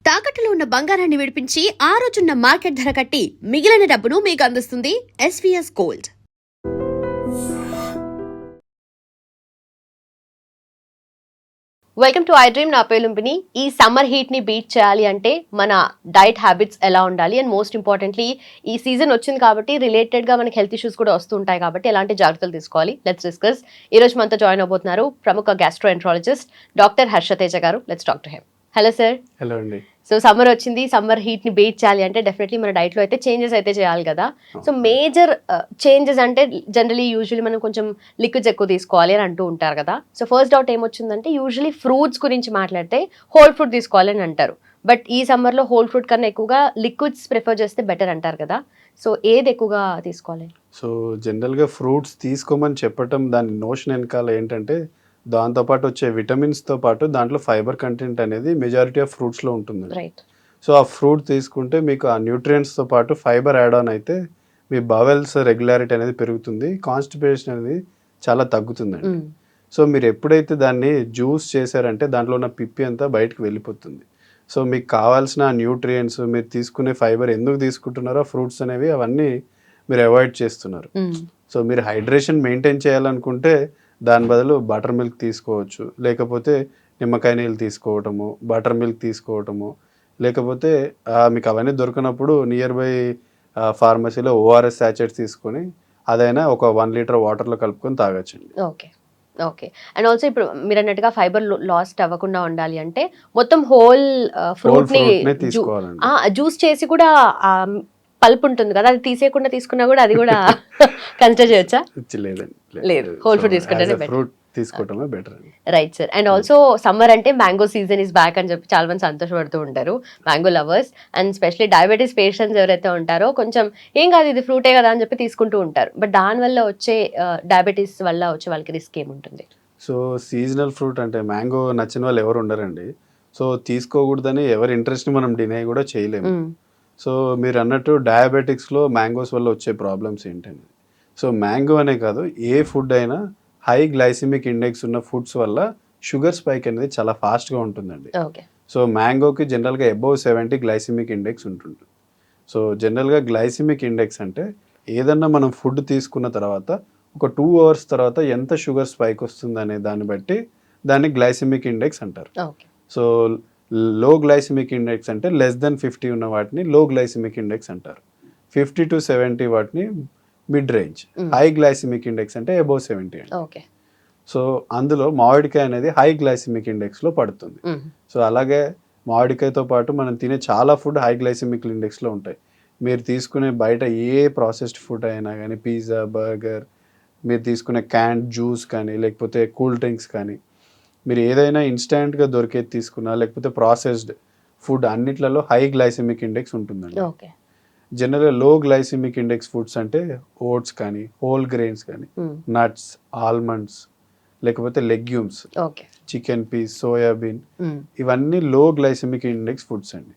తాకట్టులో ఉన్న బంగారాన్ని విడిపించి ఆ రోజున్న మార్కెట్ ధర కట్టి మిగిలిన డబ్బును మీకు అందిస్తుంది SVS gold. Welcome to I dream. నా పేరు లుంబిని. ఈ సమ్మర్ హీట్ ని బీట్ చేయాలి అంటే మన డైట్ హ్యాబిట్స్ ఎలా ఉండాలి అండ్ మోస్ట్ ఇంపార్టెంట్లీ ఈ సీజన్ వచ్చింది కాబట్టి రిలేటెడ్ గా మనకి హెల్త్ ఇష్యూస్ కూడా వస్తూ ఉంటాయి కాబట్టి ఎలాంటి జాగ్రత్తలు తీసుకోవాలి లెట్స్ డిస్కస్. ఈ రోజు మనతో జాయిన్ అవబోతున్నారు ప్రముఖ గ్యాస్ట్రోఎంట్రాలజిస్ట్ డాక్టర్ హర్షతేజ గారు. Let's talk to him. Hello sir. Hello అండి. సో సమ్మర్ వచ్చింది, సమ్మర్ హీట్ ని బీట్ చేయాలి అంటే డెఫినెట్లీ మన డైట్ లో అయితే చేంజెస్ అయితే చేయాలి కదా. సో మేజర్ చేంజెస్ అంటే జనరలీ యూజువల్లీ మనం కొంచెం లిక్విడ్స్ ఎక్కువ తీసుకోవాలి అని అంటూ ఉంటారు కదా. సో ఫస్ట్ డౌట్ ఏమొచ్చిందంటే యూజువల్లీ ఫ్రూట్స్ గురించి మాట్లాడితే హోల్ ఫ్రూట్ తీసుకోవాలి అని అంటారు. బట్ ఈ సమ్మర్ లో హోల్ ఫ్రూట్ కన్నా ఎక్కువగా లిక్విడ్స్ ప్రిఫర్ చేస్తే బెటర్ అంటారు కదా. సో ఏది ఎక్కువగా తీసుకోవాలి? సో జనరల్గా ఫ్రూట్స్ తీసుకోమని చెప్పటం దాని నోషన్ వెనకాల ఏంటంటే దాంతోపాటు వచ్చే విటమిన్స్తో పాటు దాంట్లో ఫైబర్ కంటెంట్ అనేది మెజారిటీ ఆఫ్ ఫ్రూట్స్లో ఉంటుంది. రైట్. సో ఆ ఫ్రూట్ తీసుకుంటే మీకు ఆ న్యూట్రియంట్స్తో పాటు ఫైబర్ యాడ్ ఆన్ అయితే మీ బవెల్స్ రెగ్యులారిటీ అనేది పెరుగుతుంది, కాన్స్టిపేషన్ అనేది చాలా తగ్గుతుందండి. సో మీరు ఎప్పుడైతే దాన్ని జ్యూస్ చేశారంటే దాంట్లో ఉన్న పిప్పి అంతా బయటకు వెళ్ళిపోతుంది. సో మీకు కావాల్సిన న్యూట్రియంట్స్, మీరు తీసుకునే ఫైబర్ ఎందుకు తీసుకుంటున్నారో ఫ్రూట్స్ అనేవి అవన్నీ మీరు అవాయిడ్ చేస్తున్నారు. సో మీరు హైడ్రేషన్ మెయింటైన్ చేయాలనుకుంటే దాని బదులు బటర్ మిల్క్ తీసుకోవచ్చు, లేకపోతే నిమ్మకాయ నీళ్ళు తీసుకోవటము, బటర్ మిల్క్ తీసుకోవటము, లేకపోతే మీకు అవన్నీ దొరికినప్పుడు నియర్ బై ఫార్మసీలో ఓఆర్ఎస్ శాచెట్స్ తీసుకొని అదైనా ఒక 1 లీటర్ వాటర్లో కలుపుకొని తాగొచ్చండి. Okay okay. అండ్ ఆల్సో ఇప్పుడు మీరు అన్నట్టుగా ఫైబర్ లాస్ట్ అవ్వకుండా ఉండాలి అంటే మొత్తం హోల్ ఫ్రూట్ ని తీసుకోవాలండి. జ్యూస్ చేసి కూడా పల్ప్ ఉంటుంది కదా, అది తీసేయకుండా తీసుకున్నా కూడా అది కూడా కన్సిడర్ చేయొచ్చా? లేదండి, లేదు, హోల్ ఫ్రూట్ తీసుకుంటేనే ఫ్రూట్ తీసుకోవటమే better. Right sir. And also summer అంటే మ్యాంగో సీజన్ ఇస్ బ్యాక్ అని చెప్పి చాలా మంది సంతోషపడుతూ ఉంటారు, mango lovers. And specially diabetes patients ఎవరైతే ఉంటారో కొంచెం ఏం కాదు ఇది ఫ్రూటే కదా అని చెప్పి తీసుకుంటూ ఉంటారు. బట్ దానివల్ల వచ్చే డయాబెటీస్ వల్ల వచ్చే వాళ్ళకి రిస్క్ ఏముంటుంది? సో సీజనల్ ఫ్రూట్ అంటే మ్యాంగో నచ్చిన వాళ్ళు ఎవరు ఉండరండి. సో తీసుకోకూడదని ఎవరి ఇంట్రెస్ట్ని మనం డినై కూడా చేయలేము. సో మీరు అన్నట్టు డయాబెటిక్స్లో మ్యాంగోస్ వల్ల వచ్చే ప్రాబ్లమ్స్ ఏంటండి? సో మ్యాంగో అనే కాదు, ఏ ఫుడ్ అయినా హై గ్లైసిమిక్ ఇండెక్స్ ఉన్న ఫుడ్స్ వల్ల షుగర్ స్పైక్ అనేది చాలా ఫాస్ట్గా ఉంటుందండి. సో మ్యాంగోకి జనరల్గా అబోవ్ 70 గ్లైసిమిక్ ఇండెక్స్ ఉంటుంది. సో జనరల్గా గ్లైసిమిక్ ఇండెక్స్ అంటే ఏదన్నా మనం ఫుడ్ తీసుకున్న తర్వాత ఒక 2 అవర్స్ తర్వాత ఎంత షుగర్ స్పైక్ వస్తుంది అనే దాన్ని బట్టి దాన్ని గ్లైసిమిక్ ఇండెక్స్ అంటారు. సో లో గ్లైసిమిక్ ఇండెక్స్ అంటే లెస్ దెన్ 50 ఉన్న వాటిని లో గ్లైసిమిక్ ఇండెక్స్ అంటారు. 50 to 70 వాటిని mid range. High glycemic index అంటే అబోవ్ 70 అండి. సో అందులో మామిడికాయ అనేది హై గ్లైసిమిక్ ఇండెక్స్లో పడుతుంది. సో అలాగే మామిడికాయతో పాటు మనం తినే చాలా ఫుడ్ హై గ్లైసిమిక్ ఇండెక్స్లో ఉంటాయి. మీరు తీసుకునే బయట ఏ ప్రాసెస్డ్ ఫుడ్ అయినా కానీ, పిజ్జా, బర్గర్, మీరు తీసుకునే క్యాన్డ్ జ్యూస్ కానీ, లేకపోతే కూల్ డ్రింక్స్ కానీ, మీరు ఏదైనా ఇన్స్టెంట్గా దొరికేది తీసుకున్నా లేకపోతే ప్రాసెస్డ్ ఫుడ్ అన్నిట్లలో హై గ్లైసిమిక్ ఇండెక్స్ ఉంటుందండి. జనరల్గా లో గ్లైసిమిక్ ఇండెక్స్ ఫుడ్స్ అంటే ఓట్స్ కానీ, హోల్ గ్రెయిన్స్ కానీ, నట్స్, ఆల్మండ్స్, లేకపోతే లెగ్యూమ్స్, చికెన్ పీస్, సోయాబీన్, ఇవన్నీ లో గ్లైసిమిక్ ఇండెక్స్ ఫుడ్స్ అండి.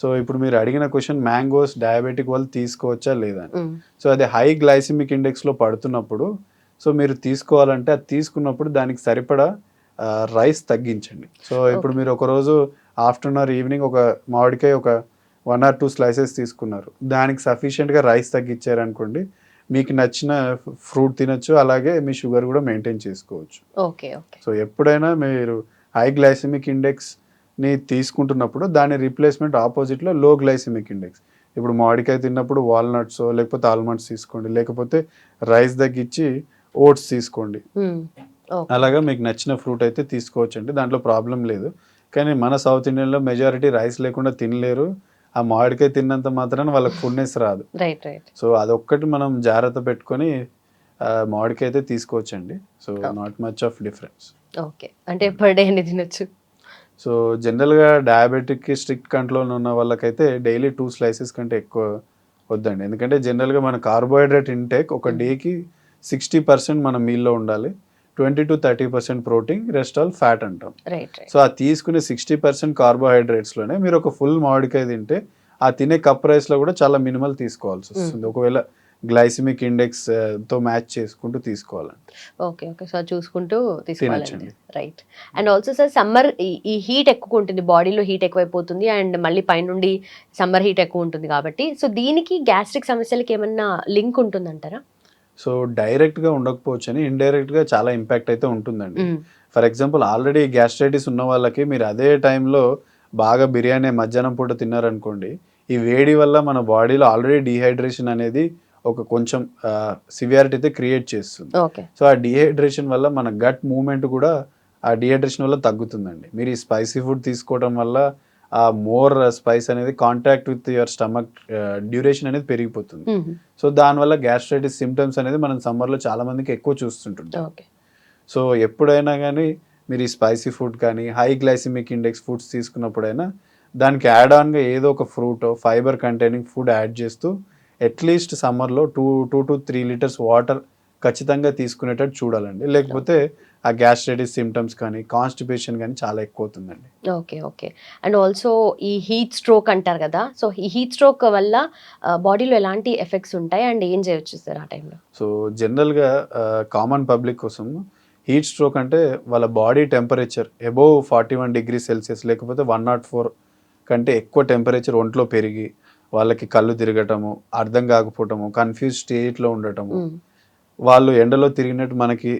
సో ఇప్పుడు మీరు అడిగిన క్వశ్చన్ మ్యాంగోస్ డయాబెటిక్ వాళ్ళు తీసుకోవచ్చా లేదా అని. సో అది హై గ్లైసిమిక్ ఇండెక్స్లో పడుతున్నప్పుడు సో మీరు తీసుకోవాలంటే అది తీసుకున్నప్పుడు దానికి సరిపడా రైస్ తగ్గించండి. సో ఇప్పుడు మీరు ఒకరోజు ఆఫ్టర్నూన్ ఆర్ ఈవినింగ్ ఒక మామిడికాయ ఒక 1 or 2 స్లైసెస్ తీసుకున్నారు, దానికి సఫిషియెంట్గా రైస్ తగ్గించారనుకోండి, మీకు నచ్చిన ఫ్రూట్ తినొచ్చు, అలాగే మీ షుగర్ కూడా మెయింటైన్ చేసుకోవచ్చు. సో ఎప్పుడైనా మీరు హై గ్లైసిమిక్ ఇండెక్స్ని తీసుకుంటున్నప్పుడు దాని రీప్లేస్మెంట్ ఆపోజిట్లో లో గ్లైసిమిక్ ఇండెక్స్. ఇప్పుడు మామిడికాయ తిన్నప్పుడు వాల్నట్స్ లేకపోతే ఆల్మండ్స్ తీసుకోండి, లేకపోతే రైస్ తగ్గించి ఓట్స్ తీసుకోండి. అలాగా మీకు నచ్చిన ఫ్రూట్ అయితే తీసుకోవచ్చు అండి, దాంట్లో ప్రాబ్లం లేదు. కానీ మన సౌత్ ఇండియన్లో మెజారిటీ రైస్ లేకుండా తినలేరు. ఆ మామిడికాయ తిన్నంత మాత్రాన వాళ్ళకి ఫుడ్నెస్ రాదు. సో అదొక్కటి మనం జాగ్రత్త పెట్టుకొని మామిడికాయ అయితే తీసుకోవచ్చండి. So not much of difference. Okay. అంటే పర్ డే ఎన్ని తినొచ్చు? సో జనరల్గా డయాబెటిక్ స్ట్రిక్ట్ కంట్రోల్ ఉన్న వాళ్ళకైతే డైలీ 2 స్లైసెస్ కంటే ఎక్కువ వద్దండి. ఎందుకంటే జనరల్గా మన కార్బోహైడ్రేట్ ఇంటేక్ ఒక డేకి 60% మన మీల్లో ఉండాలి, 20 to 30% protein, rest all fat అంటాం. సో ఆ తీసుకునే 60% కార్బోహైడ్రేట్స్లోనే మీరు ఒక ఫుల్ మామిడికాయ తింటే ఆ తినే కప్ రైస్లో కూడా చాలా మినిమల్ తీసుకోవాల్సి వస్తుంది. ఒకవేళ గ్లైసిమిక్ ఇండెక్స్ తో మ్యాచ్ చేసుకుంటూ తీసుకోవాలండి. ఓకే. ఓకే. సో, చూసుకుంటూ తీసుకోవాలండి. తినొచ్చండి. Right. And also sir summer ఈ హీట్ ఎక్కువ ఉంటుంది. బాడీలో హీట్ ఎక్కువైపోతుంది. అండ్ మళ్ళీ పైనుండి సమ్మర్ హీట్ ఎక్కువ ఉంటుంది కాబట్టి, సో దీనికి గ్యాస్ట్రిక్ సమస్యలకి ఏమన్నా లింక్ ఉంటుందంటారా? సో డైరెక్ట్గా ఉండకపోవచ్చని ఇండైరెక్ట్గా చాలా ఇంపాక్ట్ అయితే ఉంటుందండి. ఫర్ ఎగ్జాంపుల్ ఆల్రెడీ గ్యాస్ట్రైటిస్ ఉన్న వాళ్ళకి మీరు అదే టైంలో బాగా బిర్యానీ మధ్యాహ్నం పూట తిన్నారనుకోండి, ఈ వేడి వల్ల మన బాడీలో ఆల్రెడీ డీహైడ్రేషన్ అనేది ఒక కొంచెం సివియారిటీ అయితే క్రియేట్ చేస్తుంది. ఓకే. సో ఆ డీహైడ్రేషన్ వల్ల మన గట్ మూవ్మెంట్ కూడా ఆ డీహైడ్రేషన్ వల్ల తగ్గుతుందండి. మీరు ఈ స్పైసీ ఫుడ్ తీసుకోవడం వల్ల ఆ మోర్ స్పైస్ అనేది contact with your stomach duration అనేది పెరిగిపోతుంది. సో దానివల్ల గ్యాస్ట్రైటిస్ సిమ్టమ్స్ అనేది మనం సమ్మర్లో చాలా మందికి ఎక్కువ చూస్తుంటుంటాం. ఓకే. సో ఎప్పుడైనా కానీ మీరు ఈ స్పైసీ ఫుడ్ కానీ హై గ్లైసిమిక్ ఇండెక్స్ ఫుడ్స్ తీసుకున్నప్పుడైనా దానికి యాడ్ ఆన్గా ఏదో ఒక fruit fibre containing food add చేస్తూ అట్లీస్ట్ సమ్మర్లో 2 to 3 లీటర్స్ వాటర్ ఖచ్చితంగా తీసుకునేటట్టు చూడాలండి. లేకపోతే ఆ గ్యాస్ట్రైటిస్ సిమ్టమ్స్ కానీ కాన్స్టిపేషన్ కానీ చాలా ఎక్కువ అవుతుందండి. ఓకే. ఓకే. అండ్ ఆల్సో ఈ హీట్ స్ట్రోక్ అంటారు కదా! సో ఈ హీట్ స్ట్రోక్ వల్ల బాడీలో ఎలాంటి ఎఫెక్ట్స్ ఉంటాయి? అండ్ ఏం చేయొచ్చు సార్ ఆ టైంలో? సో జనరల్గా కామన్ పబ్లిక్ కోసం హీట్ స్ట్రోక్ అంటే వాళ్ళ body temperature above 41 degree Celsius లేకపోతే 104 కంటే ఎక్కువ టెంపరేచర్ ఒంట్లో పెరిగి వాళ్ళకి కళ్ళు తిరగటము, అర్థం కాకపోవటము, కన్ఫ్యూజ్ స్టేట్లో ఉండటము, వాళ్ళు ఎండలో తిరిగినట్టు మనకి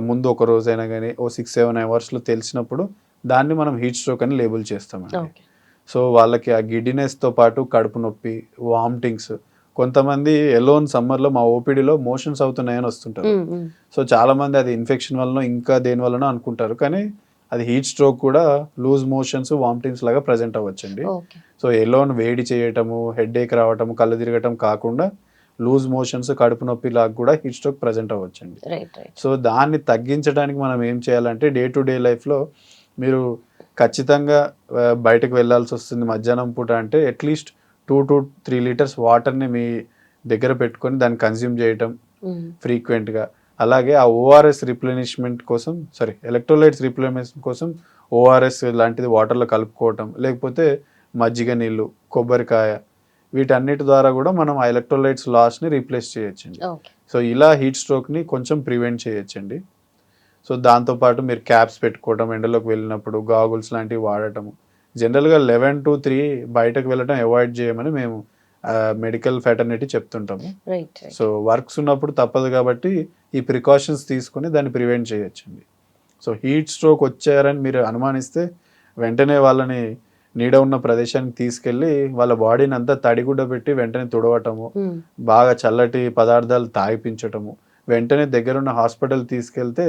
ముందు ఒక రోజైనా కానీ ఓ 6-7 అవర్స్లో తెలిసినప్పుడు దాన్ని మనం హీట్ స్ట్రోక్ అని లేబుల్ చేస్తామండి. సో వాళ్ళకి ఆ గిడ్డినెస్తో పాటు కడుపు నొప్పి, వామిటింగ్స్, కొంతమంది ఎలోన్ సమ్మర్లో మా ఓపీడీలో మోషన్స్ అవుతున్నాయని వస్తుంటారు. సో చాలామంది అది ఇన్ఫెక్షన్ వలన ఇంకా దేని వలన అనుకుంటారు, కానీ అది హీట్ స్ట్రోక్ కూడా లూజ్ మోషన్స్, వామిటింగ్స్ లాగా ప్రజెంట్ అవ్వచ్చండి. సో ఎలోన్ వేడి చేయటము, హెడేక్ రావటము, కళ్ళు తిరగటం కాకుండా లూజ్ మోషన్స్, కడుపు నొప్పి లాగా కూడా హీట్ స్ట్రోక్ ప్రజెంట్ అవ్వచ్చండి. సో దాన్ని తగ్గించడానికి మనం ఏం చేయాలంటే డే టు డే లైఫ్లో మీరు ఖచ్చితంగా బయటకు వెళ్ళాల్సి వస్తుంది మధ్యాహ్నం పూట అంటే అట్లీస్ట్ 2 to 3 లీటర్స్ వాటర్ని మీ దగ్గర పెట్టుకొని దాన్ని కన్జ్యూమ్ చేయటం ఫ్రీక్వెంట్గా. అలాగే ఆ ఓఆర్ఎస్ రిప్లెనిష్మెంట్ కోసం ఎలక్ట్రోలైట్స్ రిప్లెనిష్మెంట్ కోసం ఓఆర్ఎస్ లాంటిది వాటర్లో కలుపుకోవటం, లేకపోతే మజ్జిగ నీళ్ళు, కొబ్బరికాయ, వీటన్నిటి ద్వారా కూడా మనం ఆ ఎలక్ట్రోలైట్స్ లాస్ని రీప్లేస్ చేయొచ్చండి. సో ఇలా హీట్ స్ట్రోక్ని కొంచెం ప్రివెంట్ చేయొచ్చండి. సో దాంతోపాటు మీరు క్యాప్స్ పెట్టుకోవటం, ఎండలోకి వెళ్ళినప్పుడు గాగుల్స్ లాంటివి వాడటము, జనరల్గా 11 to 3 బయటకు వెళ్ళటం అవాయిడ్ చేయమని మేము మెడికల్ ఫెటర్నిటీ చెప్తుంటాము. సో వర్క్స్ ఉన్నప్పుడు తప్పదు కాబట్టి ఈ ప్రికాషన్స్ తీసుకొని దాన్ని ప్రివెంట్ చేయొచ్చండి. సో హీట్ స్ట్రోక్ వచ్చారని మీరు అనుమానిస్తే వెంటనే వాళ్ళని నీడ ఉన్న ప్రదేశానికి తీసుకెళ్ళి వాళ్ళ బాడీని అంతా తడిగుడ్డ పెట్టి వెంటనే తుడవటము, బాగా చల్లటి పదార్థాలు తాగిపించటము, వెంటనే దగ్గరున్న హాస్పిటల్ తీసుకెళ్తే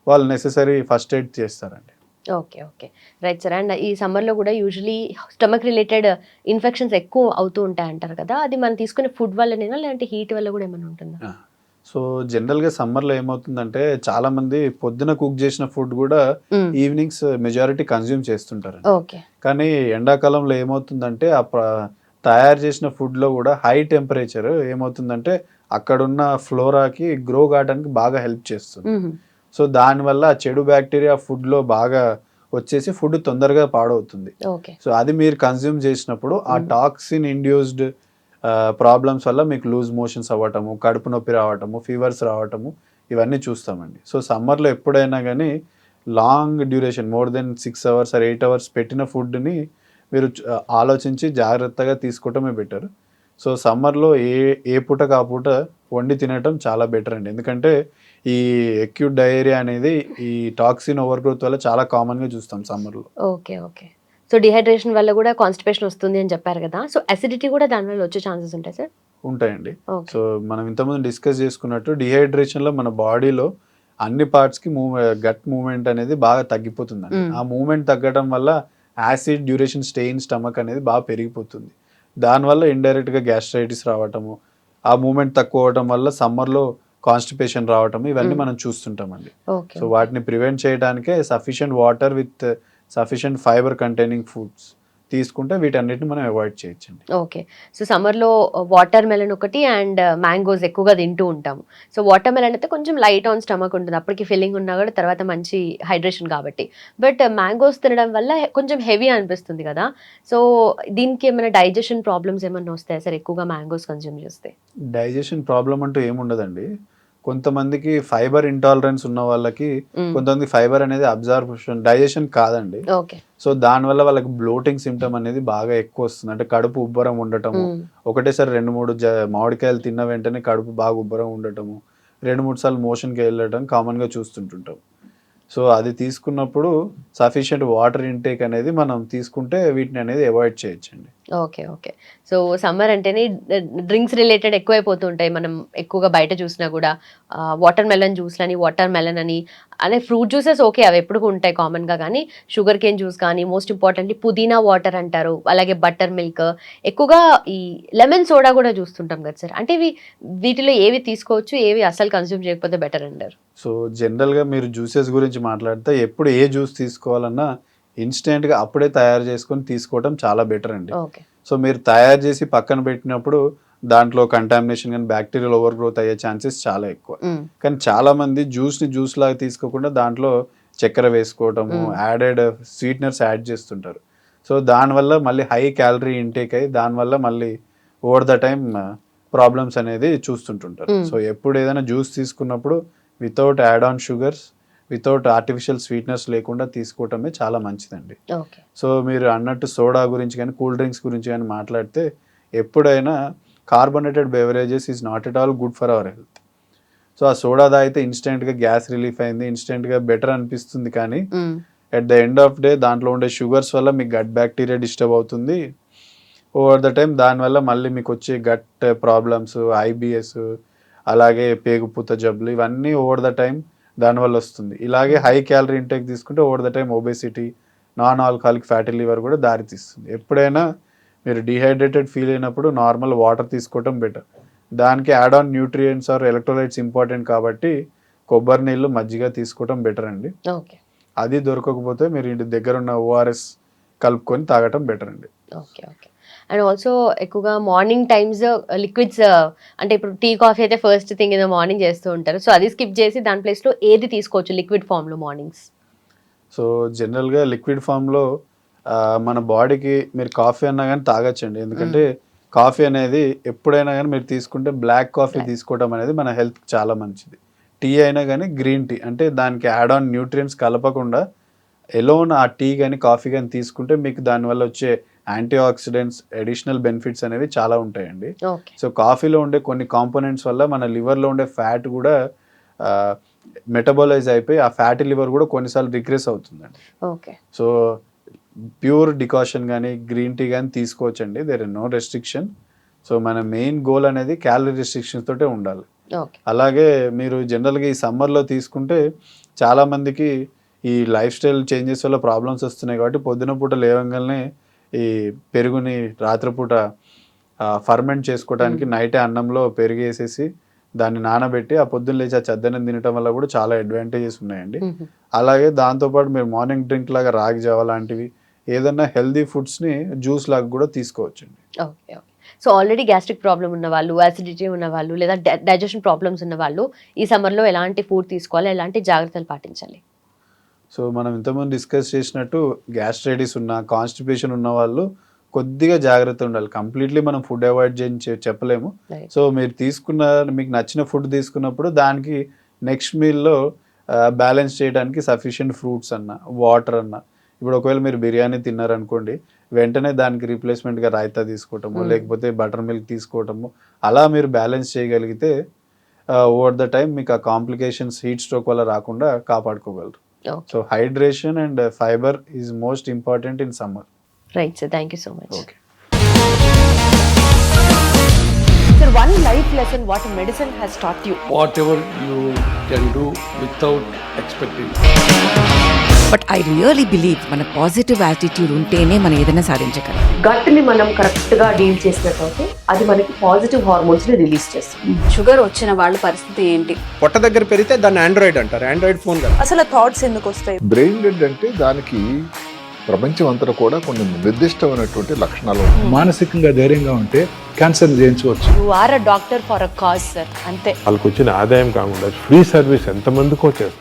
వాళ్ళు నెసెసరీ ఫస్ట్ ఎయిడ్ చేస్తారండి. Okay. Okay. Right sir. And ఈ సమ్మర్లో కూడా యూజువలీ స్టమక్ రిలేటెడ్ ఇన్ఫెక్షన్స్ ఎక్కువ అవుతూ ఉంటాయి అంటారు కదా! అది మనం తీసుకునే ఫుడ్ వల్లనేనా, లేదంటే హీట్ వల్ల కూడా ఏమైనా ఉంటుందా? సో జనరల్గా సమ్మర్లో ఏమవుతుందంటే చాలా మంది పొద్దున కుక్ చేసిన ఫుడ్ కూడా ఈవినింగ్స్ మెజారిటీ కన్జ్యూమ్ చేస్తుంటారు. కానీ ఎండాకాలంలో ఏమవుతుందంటే తయారు చేసిన ఫుడ్లో కూడా హై టెంపరేచర్ ఏమవుతుందంటే అక్కడున్న ఫ్లోరాకి గ్రో కావడానికి బాగా హెల్ప్ చేస్తుంది. సో దానివల్ల చెడు బ్యాక్టీరియా ఫుడ్లో బాగా వచ్చేసి ఫుడ్ తొందరగా పాడవుతుంది. సో అది మీరు కన్జ్యూమ్ చేసినప్పుడు ఆ టాక్సిన్ ఇండ్యూస్డ్ ప్రాబ్లమ్స్ వల్ల మీకు లూజ్ మోషన్స్ అవ్వటము, కడుపు నొప్పి రావటము, ఫీవర్స్ రావటము, ఇవన్నీ చూస్తామండి. సో సమ్మర్లో ఎప్పుడైనా కానీ long duration more than 6 hours or 8 hours పెట్టిన ఫుడ్ని మీరు ఆలోచించి జాగ్రత్తగా తీసుకోవటమే బెటర్. సో సమ్మర్లో ఏ పూటకు ఆ పూట వండి తినటం చాలా బెటర్ అండి. ఎందుకంటే ఈ అక్యూట్ డయేరియా అనేది ఈ టాక్సిన్ ఓవర్ గ్రోత్ వల్ల చాలా కామన్గా చూస్తాం సమ్మర్లో. ఓకే. ఓకే. సో డిహైడ్రేషన్ వల్ల కూడా కాన్స్టిపేషన్ వస్తుంది అని చెప్పారు కదా! సో అసిడిటీ కూడా దానివల్ల వచ్చే ఛాన్సెస్ ఉంటాయి సార్? ఉంటాయండి. సో మనం ఇంతకుముందు డిస్కస్ చేసుకున్నట్టు డిహైడ్రేషన్లో మన బాడీలో అన్ని పార్ట్స్కి గట్ మూవ్మెంట్ అనేది బాగా తగ్గిపోతుందండి. ఆ మూవ్మెంట్ తగ్గడం వల్ల acid duration stay in stomach అనేది బాగా పెరిగిపోతుంది. దానివల్ల ఇండైరెక్ట్గా గ్యాస్ట్రైటిస్ రావటము, ఆ మూవ్మెంట్ తక్కువ అవడం వల్ల సమ్మర్లో కాన్స్టిపేషన్ రావటము, ఇవన్నీ మనం చూస్తుంటామండి. సో వాటిని ప్రివెంట్ చేయడానికే sufficient water with sufficient fibre containing foods తీసుకుంటే వీటన్నిటిని మనం అవాయిడ్ చేయొచ్చండి. ఓకే. సో సమ్మర్‌లో వాటర్ మెలన్ ఒకటి అండ్ మ్యాంగోస్ ఎక్కువగా తింటూ ఉంటాము. సో వాటర్ మెలన్ అయితే కొంచెం లైట్ ఆన్ స్టమక్ ఉంటుంది. అప్పటికి ఫిల్లింగ్ ఉన్నా కూడా తర్వాత మంచి హైడ్రేషన్ కాబట్టి. బట్ మ్యాంగోస్ తినడం వల్ల కొంచెం హెవీ అనిపిస్తుంది కదా! సో దీనికి ఏమైనా డైజెషన్ ప్రాబ్లమ్స్ ఏమన్నా వస్తాయా సార్ ఎక్కువగా మ్యాంగోస్ కన్జ్యూమ్ చేస్తే? డైజెషన్ ప్రాబ్లమ్ అంటూ ఏముండదండి. కొంతమందికి ఫైబర్ ఇంటాలరెన్స్ ఉన్న వాళ్ళకి కొంతమంది ఫైబర్ అనేది అబ్జార్ప్షన్ డైజెషన్ కాదండి. ఓకే. సో దానివల్ల వాళ్ళకి బ్లోటింగ్ సిమ్టమ్ అనేది బాగా ఎక్కువ వస్తుంది. అంటే కడుపు ఉబ్బరం ఉండటము, ఒకటేసారి 2-3 మామిడికాయలు తిన్న వెంటనే కడుపు బాగా ఉబ్బరం ఉండటము, 2-3 సార్లు మోషన్కి వెళ్ళడం కామన్గా చూస్తుంటుంటాం. సో అది తీసుకున్నప్పుడు సఫిషియెంట్ వాటర్ ఇంటేక్ అనేది మనం తీసుకుంటే వీటిని అనేది అవాయిడ్ చేయొచ్చండి. ఓకే. ఓకే. సో సమ్మర్ అంటేనే డ్రింక్స్ రిలేటెడ్ ఎక్కువైపోతూ ఉంటాయి. మనం ఎక్కువగా బయట చూసినా కూడా వాటర్ మెలన్ జ్యూస్‌లని, వాటర్ మెలన్ అని అనే ఫ్రూట్ జ్యూసెస్ ఓకే. అవి ఎప్పుడు ఉంటాయి కామన్‌గా. కానీ షుగర్ కేన్ జ్యూస్ కానీ మోస్ట్ ఇంపార్టెంట్‌లీ పుదీనా వాటర్ అంటారు. అలాగే బటర్ మిల్క్, ఎక్కువగా ఈ లెమన్ సోడా కూడా చూస్తుంటాం కదా సార్. అంటే వీటిలో ఏవి తీసుకోవచ్చు, ఏవి అస్సలు కన్జ్యూమ్ చేయకపోతే బెటర్ అంటారు? సో జనరల్‌గా మీరు జ్యూసెస్ గురించి మాట్లాడితే ఎప్పుడు ఏ జ్యూస్ తీసుకోవాలన్నా ఇన్‌స్టెంట్‌గా అప్పుడే తయారు చేసుకొని తీసుకోవడం చాలా బెటర్ అండి. ఓకే. సో మీరు తయారు చేసి పక్కన పెట్టినప్పుడు దాంట్లో కంటామినేషన్ కానీ బ్యాక్టీరియల్ ఓవర్ గ్రోత్ అయ్యే ఛాన్సెస్ చాలా ఎక్కువ. కానీ చాలా మంది జ్యూస్ని జ్యూస్ లాగా తీసుకోకుండా దాంట్లో చక్కెర వేసుకోవటము, యాడెడ్ స్వీట్నర్స్ యాడ్ చేస్తుంటారు. సో దానివల్ల మళ్ళీ హై క్యాలరీ ఇంటేక్ అయ్యి దానివల్ల మళ్ళీ ఓవర్ ద టైమ్ ప్రాబ్లమ్స్ అనేది చూస్తుంటుంటారు. సో ఎప్పుడు ఏదైనా జ్యూస్ తీసుకున్నప్పుడు without add on sugars, without artificial sweeteners లేకుండా తీసుకోవటమే చాలా మంచిదండి. ఓకే. సో మీరు అన్నట్టు సోడా గురించి కానీ కూల్ డ్రింక్స్ గురించి కానీ మాట్లాడితే ఎప్పుడైనా carbonated beverages is not at all good for our health. So ఆ సోడా తాగితే ఇన్స్టెంట్గా గ్యాస్ రిలీఫ్ అయింది, ఇన్స్టెంట్గా బెటర్ అనిపిస్తుంది. కానీ at the end of day దాంట్లో ఉండే షుగర్స్ వల్ల మీ గట్ బ్యాక్టీరియా డిస్టర్బ్ అవుతుంది. ఓవర్ ద టైమ్ దానివల్ల మళ్ళీ మీకు వచ్చే గట్ ప్రాబ్లమ్స్, ఐబిఎస్, అలాగే పేగుపూత జబ్బులు ఇవన్నీ ఓవర్ ద టైమ్ దానివల్ల వస్తుంది. ఇలాగే హై క్యాలరీ ఇంటేక్ తీసుకుంటే over the time obesity, non alcoholic fatty liver కూడా దారితీస్తుంది. ఎప్పుడైనా మీరు డిహైడ్రేటెడ్ ఫీల్ అయినప్పుడు నార్మల్ వాటర్ తీసుకోవటం బెటర్. దానికి add on nutrients or electrolytes important కాబట్టి కొబ్బరి నీళ్ళు, మజ్జిగ తీసుకోవటం బెటర్ అండి. ఓకే. అది దొరకకపోతే మీరు ఇంటి దగ్గర ఉన్న ఓఆర్ఎస్ కలుపుకొని తాగటం బెటర్ అండి. ఓకే. ఓకే. అండ్ ఆల్సో ఎక్కువగా మార్నింగ్ టైమ్స్ లిక్విడ్స్, అంటే ఇప్పుడు టీ కాఫీ అయితే first thing in the morning చేస్తూ ఉంటారు. సో అది స్కిప్ చేసి దాని ప్లేస్లో ఏది తీసుకోవచ్చు లిక్విడ్ ఫామ్లో మార్నింగ్స్? సో జనరల్గా లిక్విడ్ ఫామ్లో మన బాడీకి మీరు కాఫీ అన్నా కానీ తాగొచ్చండి. ఎందుకంటే కాఫీ అనేది ఎప్పుడైనా కానీ మీరు తీసుకుంటే బ్లాక్ కాఫీ తీసుకోవడం అనేది మన హెల్త్కి చాలా మంచిది. టీ అయినా కానీ గ్రీన్ టీ, అంటే దానికి యాడ్ ఆన్ న్యూట్రియంట్స్ కలపకుండా ఎలోన్ ఆ టీ కానీ కాఫీ కానీ తీసుకుంటే మీకు దానివల్ల వచ్చే యాంటీ ఆక్సిడెంట్స్, అడిషనల్ బెనిఫిట్స్ అనేవి చాలా ఉంటాయండి. సో కాఫీలో ఉండే కొన్ని కాంపోనెంట్స్ వల్ల మన లివర్లో ఉండే ఫ్యాట్ కూడా మెటబాలైజ్ అయిపోయి ఆ ఫ్యాటీ లివర్ కూడా కొన్నిసార్లు రిగ్రెస్ అవుతుందండి. ఓకే. సో ప్యూర్ డికాషన్ కానీ గ్రీన్ టీ కానీ తీసుకోవచ్చండి. There is no restriction. So మన మెయిన్ గోల్ అనేది క్యాలరీ రెస్ట్రిక్షన్స్ తోటే ఉండాలి. అలాగే మీరు జనరల్గా ఈ సమ్మర్లో తీసుకుంటే చాలామందికి ఈ లైఫ్ స్టైల్ చేంజెస్ వల్ల ప్రాబ్లమ్స్ వస్తున్నాయి కాబట్టి పొద్దున పూట లేవగానే ఈ పెరుగుని రాత్రిపూట ఫర్మెంట్ చేసుకోవడానికి నైటే అన్నంలో పెరుగు వేసేసి దాన్ని నానబెట్టి ఆ పొద్దున్న లేచి ఆ చద్దనం తినడం వల్ల కూడా చాలా అడ్వాంటేజెస్ ఉన్నాయండి. అలాగే దాంతోపాటు మీరు మార్నింగ్ డ్రింక్ లాగా రాగి జావ లాంటివి ఏదన్నా హెల్దీ ఫుడ్స్ని జ్యూస్ లాగా కూడా తీసుకోవచ్చండి. Okay. Okay. So already gastric problem ఉన్న వాళ్ళు, యాసిడిటీ ఉన్న వాళ్ళు, లేదా డైజెషన్ ప్రాబ్లమ్స్ ఉన్న వాళ్ళు ఈ సమ్మర్లో ఎలాంటి ఫుడ్ తీసుకోవాలి, ఎలాంటి జాగ్రత్తలు పాటించాలి? సో మనం ఇంతకుముందు డిస్కస్ చేసినట్టు గ్యాస్ట్రైటిస్ ఉన్న, కాన్స్టిపేషన్ ఉన్న వాళ్ళు కొద్దిగా జాగ్రత్త ఉండాలి. కంప్లీట్లీ మనం ఫుడ్ అవాయిడ్ చేయని చెప్పలేము. సో మీరు మీకు నచ్చిన ఫుడ్ తీసుకున్నప్పుడు దానికి నెక్స్ట్ మీల్లో బ్యాలెన్స్ చేయడానికి సఫిషియెంట్ ఫ్రూట్స్ అన్న, వాటర్ అన్న. ఇప్పుడు ఒకవేళ మీరు బిర్యానీ తిన్నారనుకోండి, వెంటనే దానికి రీప్లేస్మెంట్గా రాయితా తీసుకోవటము, లేకపోతే బటర్ మిల్క్ తీసుకోవటము, అలా మీరు బ్యాలెన్స్ చేయగలిగితే ఓవర్ ద టైం మీకు ఆ కాంప్లికేషన్స్ హీట్ స్ట్రోక్ వల్ల రాకుండా కాపాడుకోగలరు. So hydration and fibre is most important in summer. Right sir, thank you so much. Okay. Sir, one life lesson what medicine has taught you. Whatever you can do without expecting. But I really believe మన positive attitude ఉంటేనే మనం ఏదైనా సాధించగలం. గట్ని మనం కరెక్ట్గా deal చేసినట్లయితే అది మనకి పాజిటివ్ హార్మోన్స్ని రిలీజ్ చేస్తుంది. షుగర్ వచ్చిన వాళ్ళ పరిస్థితి ఏంటి? పొట్ట దగ్గర పెరిగితే దాన్ని ఆండ్రాయిడ్ అంటారు, ఆండ్రాయిడ్ ఫోన్ కదా. అసలు థాట్స్ ఎందుకు వస్తాయి? బ్రెయిన్ డెడ్ అంటే దానికి ప్రపంచం అంతా కూడా కొన్ని నిర్దిష్టమైనటువంటి లక్షణాలు ఉన్నాయి. మానసికంగా ధైర్యంగా ఉంటే క్యాన్సర్ జయించవచ్చు. You are a doctor for a cause sir, అంతే. వాళ్ళకి వచ్చిన ఆదాయం కాకుండా ఫ్రీ సర్వీస్ ఎంతమందికో చేస్తారు.